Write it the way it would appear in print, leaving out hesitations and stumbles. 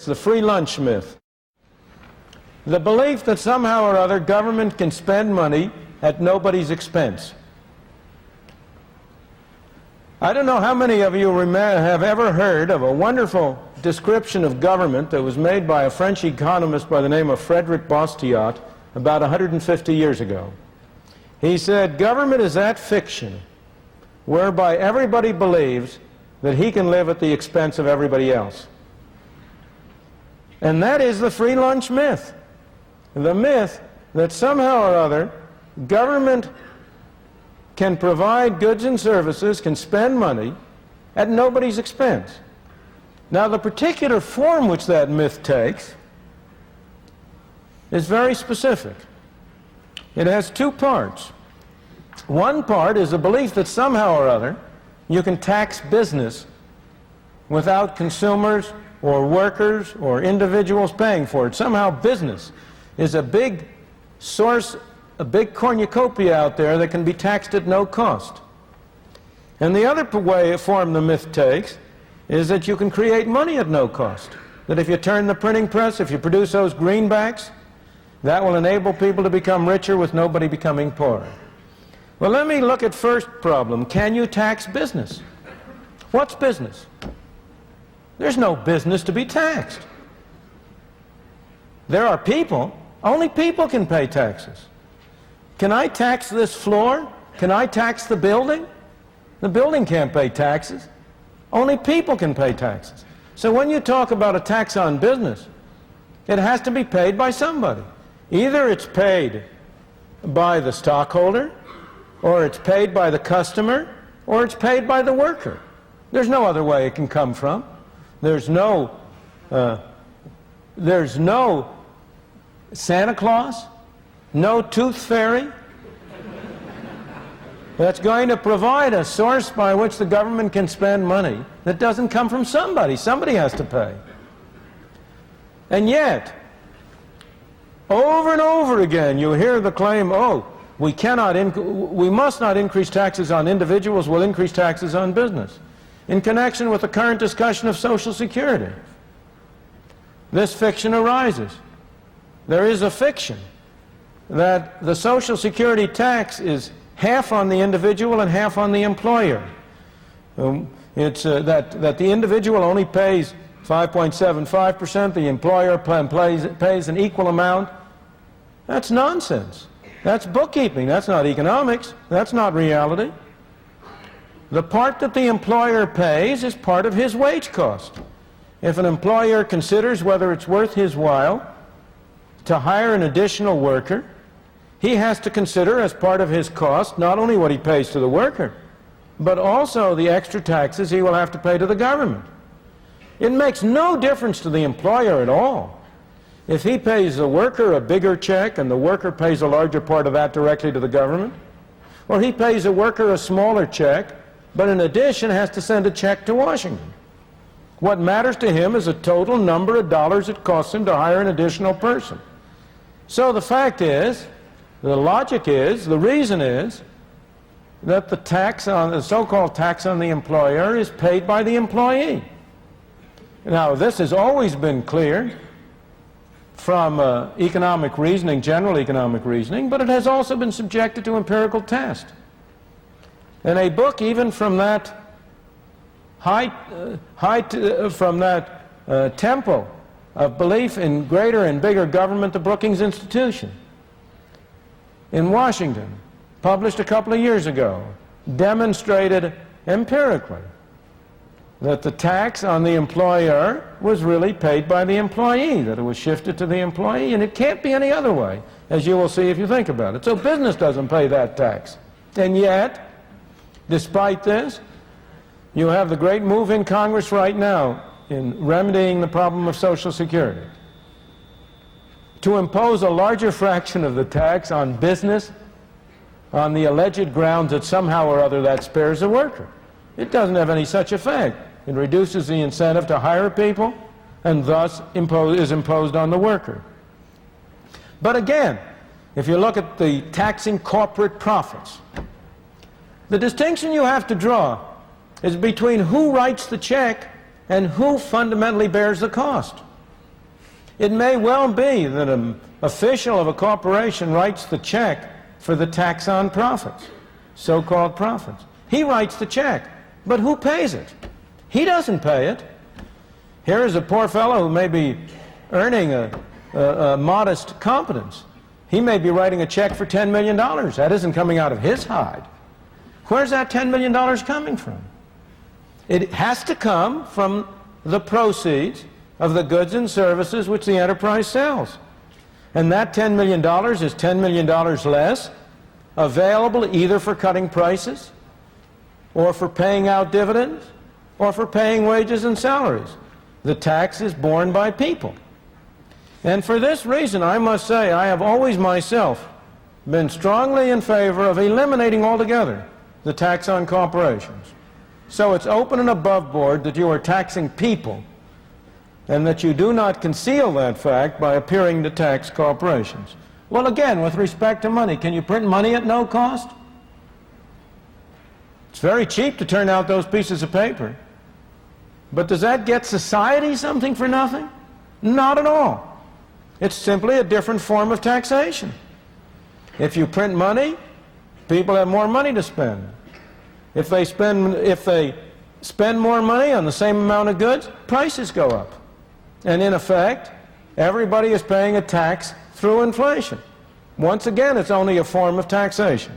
It's the free lunch myth. The belief that somehow or other government can spend money at nobody's expense. I don't know how many of you have ever heard of a wonderful description of government that was made by a French economist by the name of Frédéric Bastiat about 150 years ago. He said, government is that fiction whereby everybody believes that he can live at the expense of everybody else. And that is the free lunch myth. The myth that somehow or other government can provide goods and services, can spend money at nobody's expense. Now, the particular form which that myth takes is very specific. It has two parts. One part is a belief that somehow or other you can tax business without consumers or workers or individuals paying for it. Somehow business is a big source, a big cornucopia out there that can be taxed at no cost. And the other form the myth takes is that you can create money at no cost. That if you turn the printing press, if you produce those greenbacks, that will enable people to become richer with nobody becoming poorer. Well, let me look at first problem. Can you tax business? What's business? There's no business to be taxed. There are people. Only people can pay taxes. Can I tax this floor? Can I tax the building? The building can't pay taxes. Only people can pay taxes. So when you talk about a tax on business, it has to be paid by somebody. Either it's paid by the stockholder, or it's paid by the customer, or it's paid by the worker. There's no other way it can come from. There's no Santa Claus, no tooth fairy that's going to provide a source by which the government can spend money that doesn't come from somebody. Somebody has to pay. And yet, over and over again, you hear the claim, oh, we must not increase taxes on individuals, we'll increase taxes on business. In connection with the current discussion of Social Security, this fiction arises. There is a fiction that the Social Security tax is half on the individual and half on the employer. That the individual only pays 5.75%, the employer pays an equal amount. That's nonsense. That's bookkeeping. That's not economics. That's not reality. The part that the employer pays is part of his wage cost. If an employer considers whether it's worth his while to hire an additional worker, he has to consider as part of his cost not only what he pays to the worker, but also the extra taxes he will have to pay to the government. It makes no difference to the employer at all if he pays the worker a bigger check and the worker pays a larger part of that directly to the government, or he pays the worker a smaller check, but in addition has to send a check to Washington. What matters to him is the total number of dollars it costs him to hire an additional person. So the fact is, the logic is, the reason is, that the so-called tax on the employer is paid by the employee. Now, this has always been clear from economic reasoning, general economic reasoning, but it has also been subjected to empirical test. And a book even from that tempo of belief in greater and bigger government, the Brookings Institution in Washington, published a couple of years ago, demonstrated empirically that the tax on the employer was really paid by the employee, that it was shifted to the employee, and it can't be any other way, as you will see if you think about it. So business doesn't pay that tax. And yet, despite this, you have the great move in Congress right now in remedying the problem of Social Security to impose a larger fraction of the tax on business on the alleged grounds that somehow or other that spares the worker. It doesn't have any such effect. It reduces the incentive to hire people and thus is imposed on the worker. But again, if you look at the taxing corporate profits, the distinction you have to draw is between who writes the check and who fundamentally bears the cost. It may well be that an official of a corporation writes the check for the tax on profits, so-called profits. He writes the check, but who pays it? He doesn't pay it. Here is a poor fellow who may be earning a modest competence. He may be writing a check for $10 million. That isn't coming out of his hide. Where's that $10 million coming from? It has to come from the proceeds of the goods and services which the enterprise sells. And that $10 million is $10 million less available either for cutting prices, or for paying out dividends, or for paying wages and salaries. The tax is borne by people. And for this reason, I must say, I have always myself been strongly in favor of eliminating altogether the tax on corporations. So it's open and above board that you are taxing people, and that you do not conceal that fact by appearing to tax corporations. Well, again, with respect to money, can you print money at no cost? It's very cheap to turn out those pieces of paper. But does that get society something for nothing? Not at all. It's simply a different form of taxation. If you print money, people have more money to spend. If they spend more money on the same amount of goods, prices go up. And in effect, everybody is paying a tax through inflation. Once again, it's only a form of taxation.